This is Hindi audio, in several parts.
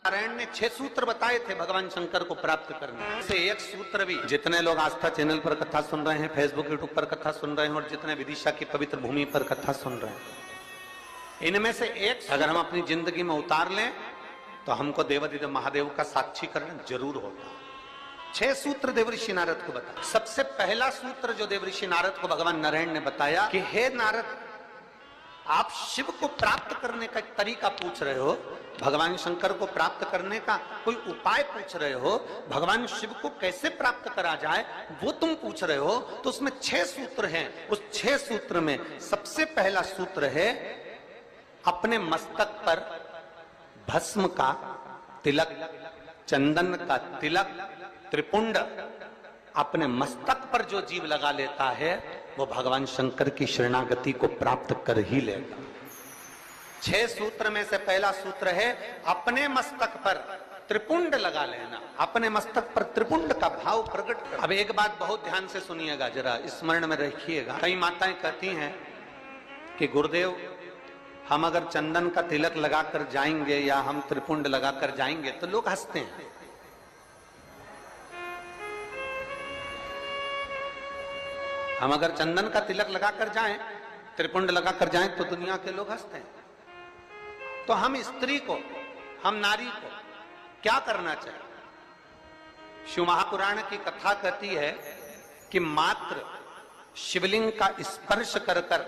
नारायण ने 6 सूत्र बताए थे भगवान शंकर को प्राप्त करने से एक सूत्र भी, जितने लोग आस्था चैनल पर कथा सुन रहे हैं, फेसबुक यूट्यूब पर कथा सुन रहे हैं और जितने विदिशा की पवित्र भूमि पर कथा सुन रहे हैं, इनमें से एक अगर हम अपनी जिंदगी में उतार लें तो हमको देवादिदेव महादेव का साक्षीकरण जरूर होगा। 6 सूत्र देवऋषि नारद को बताया। सबसे पहला सूत्र जो देवऋषि नारद को भगवान नारायण ने बताया कि हे नारद, आप शिव को प्राप्त करने का एक तरीका पूछ रहे हो, भगवान शंकर को प्राप्त करने का कोई उपाय पूछ रहे हो, भगवान शिव को कैसे प्राप्त करा जाए वो तुम पूछ रहे हो, तो उसमें 6 सूत्र हैं। उस 6 सूत्र में सबसे पहला सूत्र है अपने मस्तक पर भस्म का तिलक, चंदन का तिलक, त्रिपुंड अपने मस्तक पर जो जीव लगा लेता है वो भगवान शंकर की शरणागति को प्राप्त कर ही लेगा। 6 सूत्र में से पहला सूत्र है अपने मस्तक पर त्रिपुंड लगा लेना, अपने मस्तक पर त्रिपुंड का भाव प्रकट कर। अब एक बात बहुत ध्यान से सुनिएगा, जरा स्मरण में रखिएगा। कई माताएं कहती हैं कि गुरुदेव हम अगर चंदन का तिलक लगाकर जाएंगे या हम त्रिपुंड लगाकर जाएंगे तो लोग हंसते हैं। हम अगर चंदन का तिलक लगाकर जाएं, त्रिपुंड लगाकर जाएं तो दुनिया के लोग हंसते हैं। तो हम स्त्री को, हम नारी को क्या करना चाहिए? शिव महापुराण की कथा कहती है कि मात्र शिवलिंग का स्पर्श कर कर,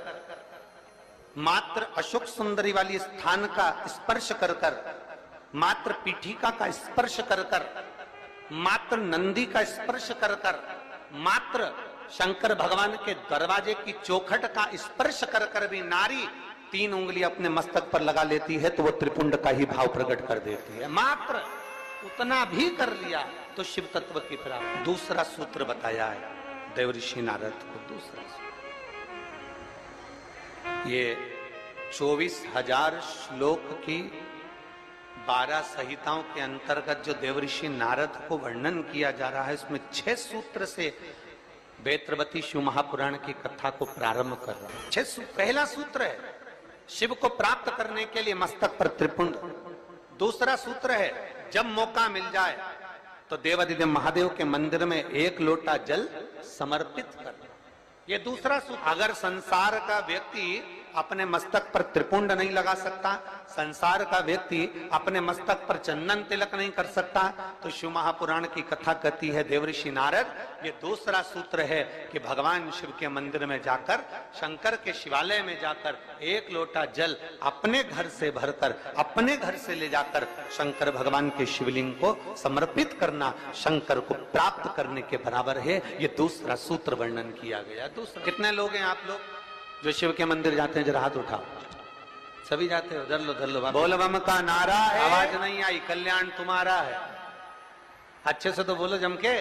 मात्र अशोक सुंदरी वाली स्थान का स्पर्श कर कर, मात्र पीठिका का स्पर्श कर कर, मात्र नंदी का स्पर्श कर कर, मात्र शंकर भगवान के दरवाजे की चौखट का स्पर्श कर कर भी नारी 3 उंगली अपने मस्तक पर लगा लेती है तो वो त्रिपुंड का ही भाव प्रकट कर देती है। मात्र उतना भी कर लिया तो शिव तत्व की प्राप्ति। दूसरा सूत्र बताया है देवऋषि नारद को। दूसरा ये 24,000 श्लोक की 12 संहिताओं के अंतर्गत जो देवऋषि नारद को वर्णन किया जा रहा है, इसमें 6 सूत्र से वेत्रवती शिव महापुराण की कथा को प्रारंभ कर रहा है। 6 पहला सूत्र है शिव को प्राप्त करने के लिए मस्तक पर त्रिपुंड। दूसरा सूत्र है जब मौका मिल जाए तो देवादिदेव महादेव के मंदिर में 1 लोटा जल समर्पित कर। ये दूसरा सूत्र। अगर संसार का व्यक्ति अपने मस्तक पर त्रिपुंड नहीं लगा सकता, संसार का व्यक्ति अपने मस्तक पर चंदन तिलक नहीं कर सकता, तो शिव महापुराण की कथा कहती है देवऋषि नारद, ये दूसरा सूत्र है कि भगवान शिव के मंदिर में जाकर, शंकर के शिवालय में जाकर 1 लोटा जल अपने घर से भरकर, अपने घर से ले जाकर शंकर भगवान के शिवलिंग को समर्पित करना शंकर को प्राप्त करने के बराबर है। ये दूसरा सूत्र वर्णन किया गया। दूसरा, कितने लोग हैं आप लोग जो शिव के मंदिर जाते हैं? जरा हाथ उठाओ। सभी जाते हो? धर लो धर लो। बोल बम का नारा है। आवाज नहीं आई। कल्याण तुम्हारा है। अच्छे से तो बोलो जम के।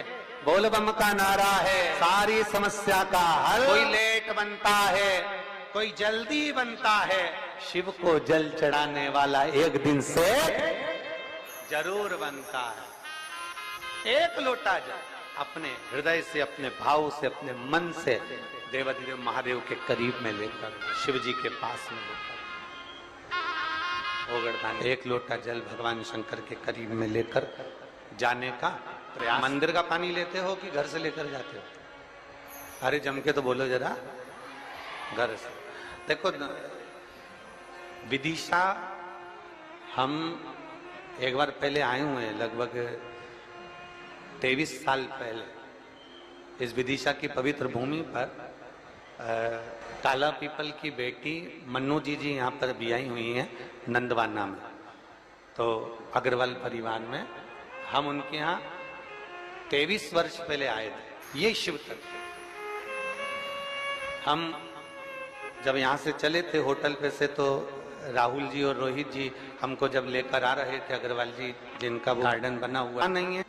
बोल बम का नारा है सारी समस्या का हल। कोई लेट बनता है, कोई जल्दी बनता है, शिव को जल चढ़ाने वाला एक दिन से जरूर बनता है। 1 लोटा जल अपने हृदय से, अपने भाव से, अपने मन से देवादिदेव महादेव के करीब में लेकर, शिव जी के पास में लेकर, ओगड़दान 1 लोटा जल भगवान शंकर के करीब में लेकर जाने का प्रयास। मंदिर का पानी लेते हो कि घर से लेकर जाते हो? अरे जम के तो बोलो जरा। घर से। देखो विदिशा हम एक बार पहले आए हुए हैं, लगभग 23 साल पहले इस विदिशा की पवित्र भूमि पर। काला पीपल की बेटी मन्नू जी यहाँ पर भी आई हुई हैं नंदवाना में, तो अग्रवाल परिवार में हम उनके यहाँ 23 वर्ष पहले आए थे। ये शिव तत्व। हम जब यहाँ से चले थे होटल पे से, तो राहुल जी और रोहित जी हमको जब लेकर आ रहे थे, अग्रवाल जी जिनका वो गार्डन बना हुआ नहीं है,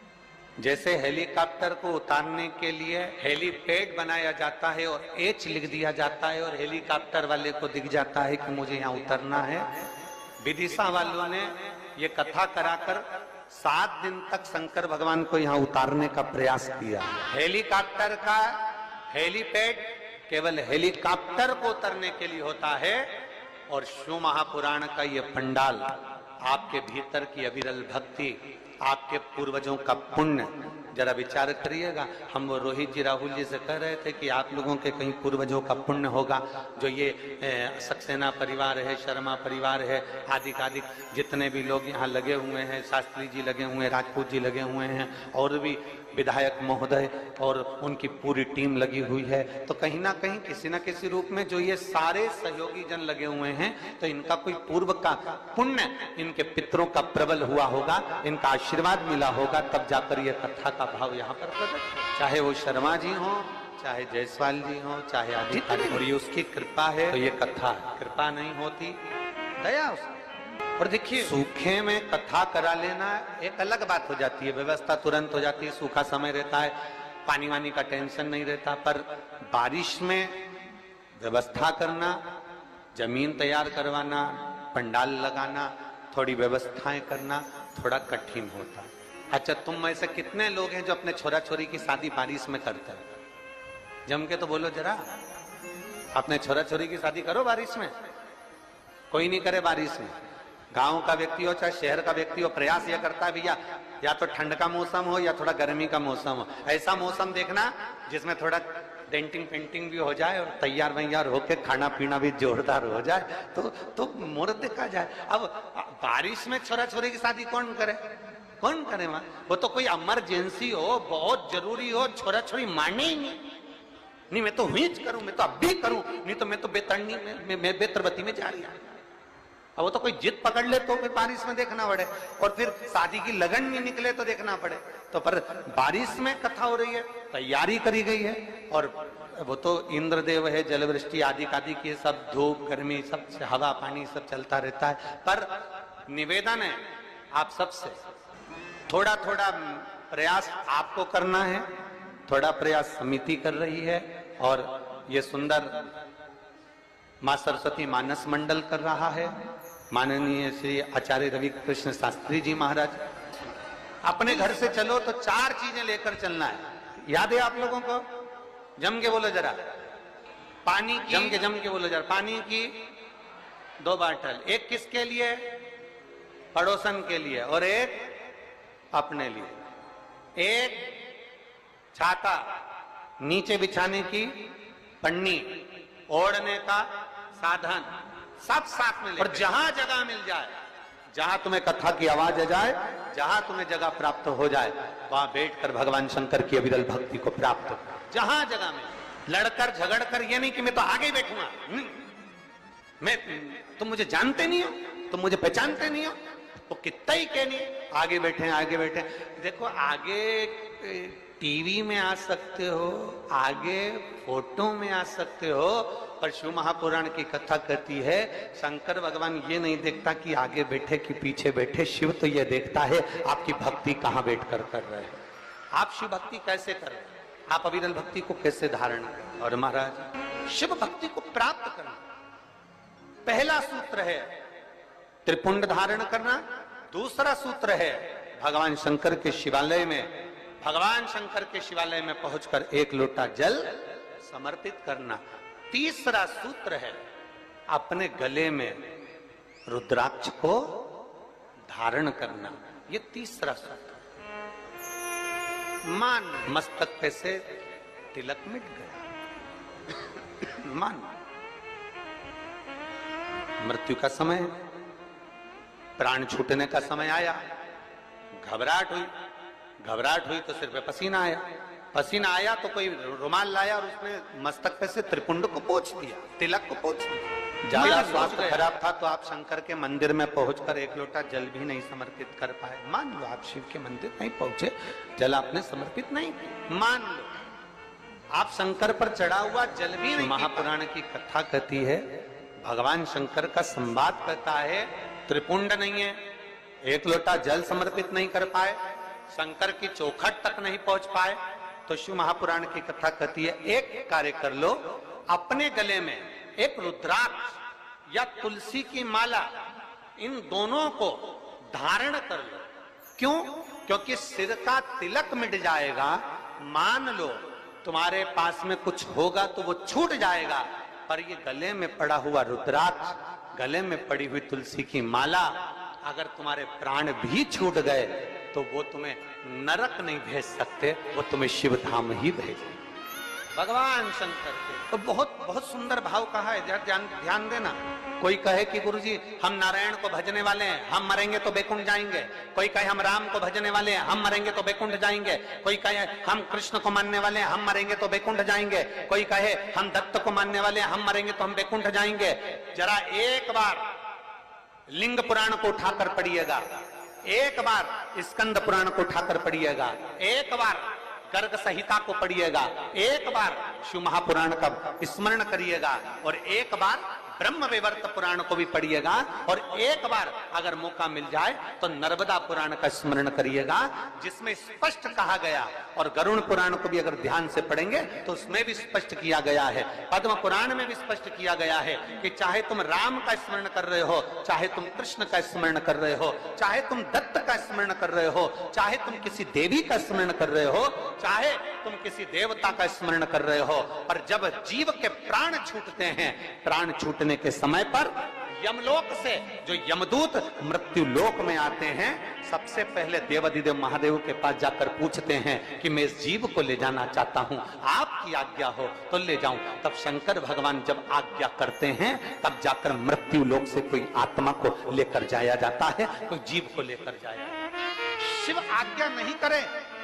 जैसे हेलीकॉप्टर को उतारने के लिए हेलीपैड बनाया जाता है और H लिख दिया जाता है और हेलीकॉप्टर वाले को दिख जाता है कि मुझे यहाँ उतरना है, विदिशा वालों ने ये कथा कराकर 7 दिन तक शंकर भगवान को यहाँ उतारने का प्रयास किया। हेलीकॉप्टर का हेलीपैड केवल हेलीकॉप्टर को उतरने के लिए होता है और शिव महापुराण का ये पंडाल आपके भीतर की अविरल भक्ति, आपके पूर्वजों का पुण्य, जरा विचार करिएगा। हम वो रोहित जी राहुल जी से कह रहे थे कि आप लोगों के कहीं पूर्वजों का पुण्य होगा, जो ये सक्सेना परिवार है, शर्मा परिवार है, आदि आदि जितने भी लोग यहाँ लगे हुए हैं, शास्त्री जी लगे हुए हैं, राजपूत जी लगे हुए हैं, और भी विधायक महोदय और उनकी पूरी टीम लगी हुई है। तो कहीं ना कहीं किसी न किसी रूप में जो ये सारे सहयोगी जन लगे हुए हैं, तो इनका कोई पूर्व का पुण्य, इनके पितरों का प्रबल हुआ होगा, इनका आशीर्वाद मिला होगा, तब जाकर ये कथा का भाव यहाँ पर प्रकट। चाहे वो शर्मा जी हो, चाहे जायसवाल जी हो, चाहे आदि, और ये उसकी कृपा है, तो ये कथा कृपा नहीं होती, दया उसकी। और देखिए, सूखे में कथा करा लेना एक अलग बात हो जाती है, व्यवस्था तुरंत हो जाती है, सूखा समय रहता है, पानी वानी का टेंशन नहीं रहता। पर बारिश में व्यवस्था करना, जमीन तैयार करवाना, पंडाल लगाना, थोड़ी व्यवस्थाएं करना थोड़ा कठिन होता। अच्छा, तुम में से कितने लोग हैं जो अपने छोरा छोरी की शादी बारिश में करते हैं? जम के तो बोलो जरा, अपने छोरा छोरी की शादी करो बारिश में। कोई नहीं करे बारिश में। गांव का व्यक्ति हो चाहे शहर का व्यक्ति हो, प्रयास यह करता है भैया या तो ठंड का मौसम हो या थोड़ा गर्मी का मौसम हो, ऐसा मौसम देखना जिसमें थोड़ा डेंटिंग पेंटिंग भी हो जाए और तैयार वैयार होके खाना पीना भी जोरदार हो जाए, तो मुहूर्त देखा जाए। अब बारिश में छोरा छोरी की शादी कौन करे? कौन करे? वहां वो तो कोई इमरजेंसी हो, बहुत जरूरी हो, छोरा छोरी माने ही नहीं, मैं तो हुई करूं, मैं तो अब भी करूं, नहीं तो मैं तो बेतरनी में मैं बेतरबती में जा रही हूं। अब वो तो कोई जिद पकड़ ले तो फिर बारिश में देखना पड़े, और फिर शादी की लगन नहीं निकले तो देखना पड़े। तो पर बारिश में कथा हो रही है, तैयारी करी गई है, और वो तो इंद्रदेव है, जलवृष्टि आदि आदि की सब, धूप गर्मी सब, हवा पानी सब चलता रहता है। पर निवेदन है आप सबसे, थोड़ा थोड़ा प्रयास आपको करना है, थोड़ा प्रयास समिति कर रही है, और ये सुंदर मां सरस्वती मानस मंडल कर रहा है, माननीय श्री आचार्य रवि कृष्ण शास्त्री जी महाराज। अपने घर से चलो तो 4 चीजें लेकर चलना है, याद है आप लोगों को? जम के बोलो जरा, पानी की, जम के बोलो जरा, पानी की 2 बाटल, एक किसके लिए? पड़ोसन के लिए, और एक अपने लिए। एक छाता, नीचे बिछाने की पन्नी, ओढ़ने का साधन, सब साथ में ले। और जहां जगह मिल जाए, जहां तुम्हें कथा की आवाज आ जाए, जहां तुम्हें जगह प्राप्त हो जाए, वहां बैठकर भगवान शंकर की अविरल भक्ति को प्राप्त हो। जहां जगह में लड़कर झगड़कर, ये नहीं कि मैं तो आगे ही बैठूंगा, मैं, तुम मुझे जानते नहीं हो, तुम मुझे पहचानते नहीं हो, तो कितना ही कहनी, आगे बैठे आगे बैठे। देखो, आगे टीवी में आ सकते हो, आगे फोटो में आ सकते हो, पर शिव महापुराण की कथा कहती है शंकर भगवान ये नहीं देखता कि आगे बैठे कि पीछे बैठे, शिव तो ये देखता है आपकी भक्ति कहां बैठकर कर रहे हैं, आप शिव भक्ति कैसे कर रहे हैं, आप अविरल भक्ति को कैसे धारण करें। और महाराज, शिव भक्ति को प्राप्त करना पहला सूत्र है त्रिपुंड धारण करना, दूसरा सूत्र है भगवान शंकर के शिवालय में, भगवान शंकर के शिवालय में पहुंचकर 1 लोटा जल समर्पित करना, तीसरा सूत्र है अपने गले में रुद्राक्ष को धारण करना, ये तीसरा सूत्र। मान, मस्तक पे से तिलक मिट गया, मान, मृत्यु का समय, प्राण छूटने का समय आया, घबराहट हुई तो सिर पे पसीना आया तो कोई रुमाल लाया और उसने मस्तक पे से त्रिपुंड को पोंछ दिया, तिलक को पोंछ दिया। ज्यादा स्वास्थ्य खराब था तो आप शंकर के मंदिर में पहुंचकर 1 लोटा जल भी नहीं समर्पित कर पाए। मान लो आप शिव के मंदिर नहीं पहुंचे, जल आपने समर्पित नहीं, मान लो आप शंकर पर चढ़ा हुआ जल भी नहीं। महापुराण की कथा कहती है, भगवान शंकर का संवाद कहता है, त्रिपुंड नहीं है, 1 लोटा जल समर्पित नहीं कर पाए, शंकर की चौखट तक नहीं पहुंच पाए, तो शिव महापुराण की कथा कहती है एक कार्य कर लो, अपने गले में एक रुद्राक्ष या तुलसी की माला, इन दोनों को धारण कर लो। क्यों? क्योंकि सिर का तिलक मिट जाएगा, मान लो तुम्हारे पास में कुछ होगा तो वो छूट जाएगा, पर ये गले में पड़ा हुआ रुद्राक्ष, गले में पड़ी हुई तुलसी की माला, अगर तुम्हारे प्राण भी छूट गए तो वो तुम्हें नरक नहीं भेज सकते, वो तुम्हें शिव धाम ही भेजे। भगवान शंकर के तो बहुत बहुत सुंदर भाव कहा है, ध्यान देना। कोई कहे कि गुरुजी हम नारायण को भजने वाले हैं, हम मरेंगे तो बैकुंठ जाएंगे। कोई कहे हम राम को भजने वाले हैं, हम मरेंगे तो बैकुंठ जाएंगे। कोई कहे हम कृष्ण को मानने वाले हैं, हम मरेंगे तो बैकुंठ जाएंगे। कोई कहे हम दत्त को मानने वाले हैं, हम मरेंगे तो हम बैकुंठ जाएंगे। जरा एक बार लिंग पुराण को उठाकर पढ़िएगा, एक बार स्कंद पुराण को उठाकर पढ़िएगा, एक बार गर्ग संहिता को पढ़िएगा, एक बार शिव महापुराण का स्मरण करिएगा, और एक बार ब्रह्म वैवर्त पुराण को भी पढ़िएगा, और एक बार अगर मौका मिल जाए तो नर्मदा पुराण का स्मरण करिएगा, जिसमें स्पष्ट कहा गया, और गरुण पुराण को भी अगर ध्यान से पढ़ेंगे तो उसमें भी स्पष्ट किया गया है, पद्म पुराण में भी स्पष्ट किया गया है कि चाहे तुम राम का स्मरण कर रहे हो, चाहे तुम कृष्ण का स्मरण कर रहे हो, चाहे तुम दत्त का स्मरण कर रहे हो, चाहे तुम किसी देवी का स्मरण कर रहे हो, चाहे तुम किसी देवता का स्मरण कर रहे हो, और जब जीव के प्राण छूटते हैं, प्राण छूटने के समय पर यमलोक से जो यमदूत मृत्यु लोक में आते हैं, सबसे पहले देवाधिदेव महादेव के पास जाकर पूछते हैं कि मैं इस जीव को ले जाना चाहता हूं, आपकी आज्ञा हो तो ले जाऊं। तब शंकर भगवान जब आज्ञा करते हैं, तब जाकर मृत्यु लोक से कोई आत्मा को लेकर जाया जाता है, कोई जीव को लेकर जाया। शिव आज्ञा नहीं करे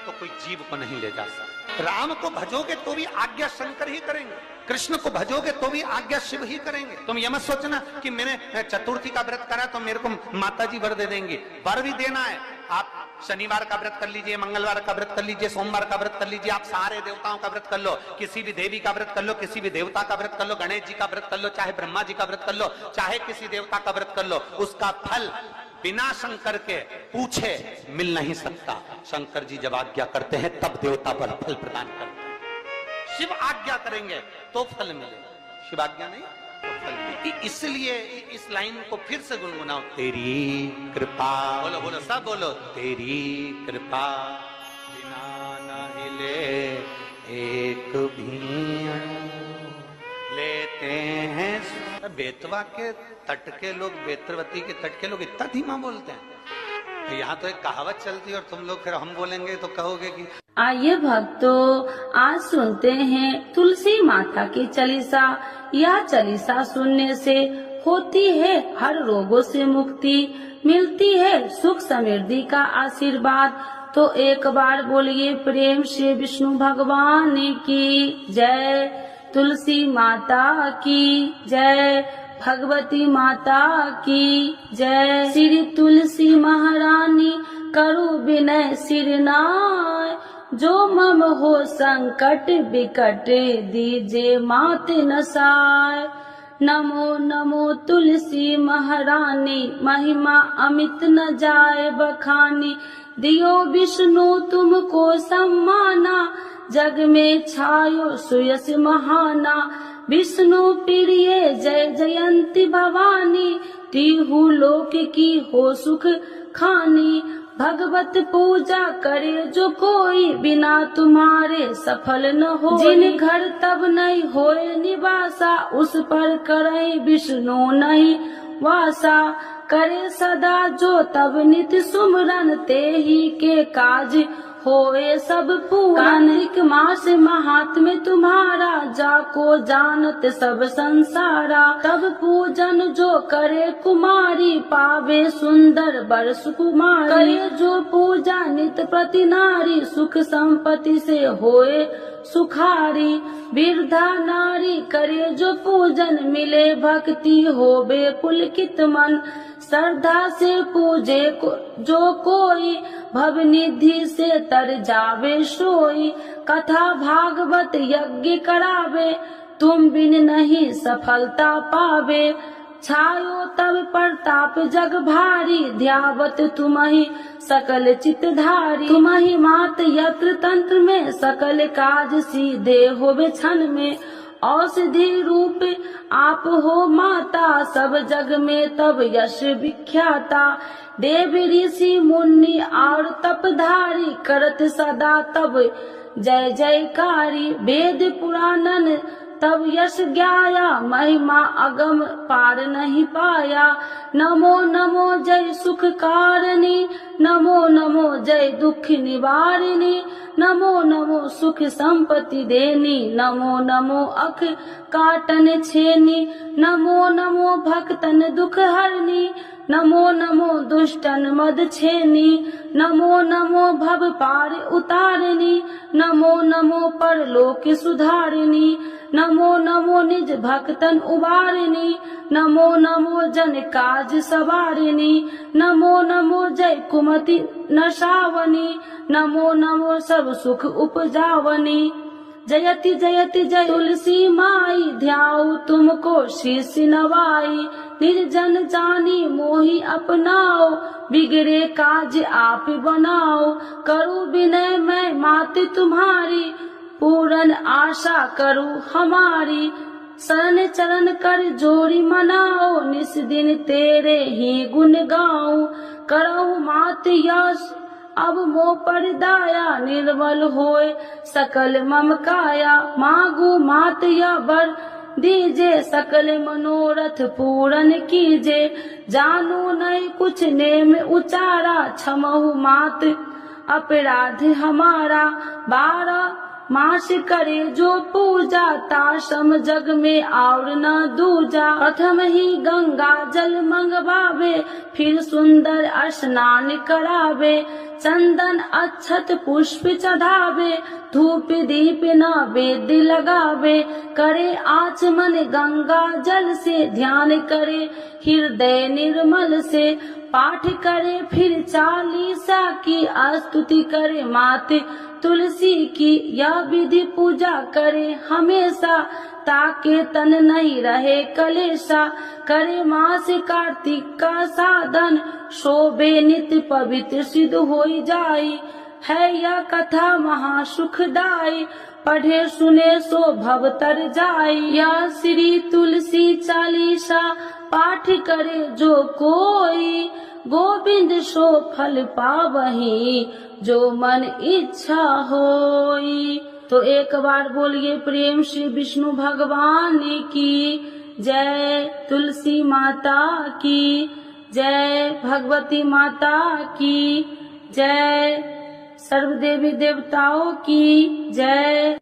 तो कोई जीव को नहीं ले जा सकता। राम को भजोगे तो भी आज्ञा शंकर ही करेंगे, कृष्ण को भजोगे तो भी आज्ञा शिव ही करेंगे। तुम ये मत सोचना कि मैंने चतुर्थी का व्रत करा तो मेरे को माता जी वर दे देंगे, वर भी देना है। आप शनिवार का व्रत कर लीजिए, मंगलवार का व्रत कर लीजिए, सोमवार का व्रत कर लीजिए, आप सारे देवताओं का व्रत कर लो, किसी भी देवी का व्रत कर लो, किसी भी देवता का व्रत कर लो, गणेश जी का व्रत कर लो, चाहे ब्रह्मा जी का व्रत कर लो, चाहे किसी देवता का व्रत कर लो, उसका फल बिना शंकर के पूछे मिल नहीं सकता। शंकर जी जब आज्ञा करते हैं तब देवता पर फल प्रदान करते हैं। शिव आज्ञा करेंगे तो फल मिलेगा, शिव आज्ञा नहीं तो फल मिलेगा। इसलिए इस लाइन को फिर से गुनगुनाओ, तेरी कृपा, बोलो बोलो सब बोलो, तेरी कृपा बिना न हिले एक भी लेते हैं। बेतवा के तट के लोग, बेतरवती के तट के लोग इतना धीमा बोलते हैं। यहाँ तो एक कहावत चलती है और तुम लोग फिर हम बोलेंगे तो कहोगे कि। आइए भक्तों, आज सुनते हैं तुलसी माता की चालीसा। यह चालीसा सुनने से होती है हर रोगों से मुक्ति, मिलती है सुख समृद्धि का आशीर्वाद। तो एक बार बोलिए प्रेम से विष्णु भगवान की जय, तुलसी माता की जय, भगवती माता की जय। श्री तुलसी महारानी करो विनय सिरनाय, जो मम हो संकट विकट दीजे मात नसाय। नमो नमो तुलसी महारानी, महिमा अमित न जाए बखानी, दियो विष्णु तुमको सम्माना, जग में छायो सुयस महाना। विष्णु प्रिय जय जयंती भवानी, तिहु लोक की हो सुख खानी। भगवत पूजा करे जो कोई, बिना तुम्हारे सफल न हो। जिन घर तब नहीं होए निवासा, उस पर करे विष्णु नहीं वासा। करे सदा जो तब नित सुमरन, ते ही के काज होए सब पूरन। कार्तिक मास महात्म्य तुम्हारा, जाको जानत सब संसारा। तब पूजन जो करे कुमारी, पावे सुंदर वर सुकुमारी। करे जो पूजा नित प्रति नारी, सुख संपत्ति से होए सुखारी। वृद्धा नारी करे जो पूजन, मिले भक्ति होवे पुलकित मन। श्रद्धा से पूजे जो कोई, भव निधि से तर जावे सोई। कथा भागवत यज्ञ करावे, तुम बिन नहीं सफलता पावे। छायो तब प्रताप जग भारी, ध्यावत तुम्हि सकल चितधारी। तुम्हि मात यत्र तंत्र में, सकल काज सीधे होवे क्षण में। औषधि रूप आप हो माता, सब जग में तब यश विख्याता। देव ऋषि मुनि और तपधारी, करत सदा तब जय जयकारी। वेद पुराणन तब यश ज्ञाया, महिमा अगम पार नहीं पाया। नमो नमो जय सुख कारिणी, नमो नमो जय दुख निवारिणी, नमो नमो सुख संपत्ति देनी, नमो नमो अख काटन छेनी, नमो नमो भक्तन दुख हरनी, नमो नमो दुष्टन मद छेनी, नमो नमो भव पार उतारिणी, नमो नमो परलोक सुधारिणी, नमो नमो निज भक्तन उबारिणी, नमो नमो जन काज सवारिणी, नमो नमो जय कुमति नशावनी, नमो नमो सब सुख उपजावनी। जयति जयति जय तुलसी माई, ध्याऊ तुमको शीश नवाई, निर्जन जानी मोहि अपनाओ, बिगड़े काज आप बनाओ। करूं विनय मैं मात तुम्हारी, पूर्ण आशा करूं हमारी, शरण चरण कर जोड़ी मनाओ, निस दिन तेरे ही गुण गाऊं। करहु मात यश अब मोह पर दाया, निर्मल होए सकल मम काया। मांगू मात या वर दीजे, सकल मनोरथ पूर्ण कीजे। जानू नहीं कुछ नेम उचारा, क्षमहु मात अपराध हमारा। 12 मास करे जो पूजा, ताशम जग में और न दूजा। प्रथम ही गंगा जल मंगवावे, फिर सुंदर स्नान करावे। चंदन अक्षत पुष्प चढ़ावे, धूप दीप नैवेद्य लगावे। करे आचमन गंगा जल से, ध्यान करे हृदय निर्मल से। पाठ करे फिर 40 की, स्तुति करे मात तुलसी की। यह विधि पूजा करे हमेशा, ताके तन नहीं रहे कलेशा। करे मास कार्तिक का साधन, शोभे नित्य पवित्र सिद्ध होई जाई। है यह कथा महा सुखदाई, पढ़े सुने सो भव तर जाई। यह श्री तुलसी चालीसा, पाठ करे जो कोई। गोविंद सो फल पावही, जो मन इच्छा होई। तो एक बार बोलिए प्रेम श्री विष्णु भगवान की जय, तुलसी माता की जय, भगवती माता की जय, सर्व देवी देवताओं की जय।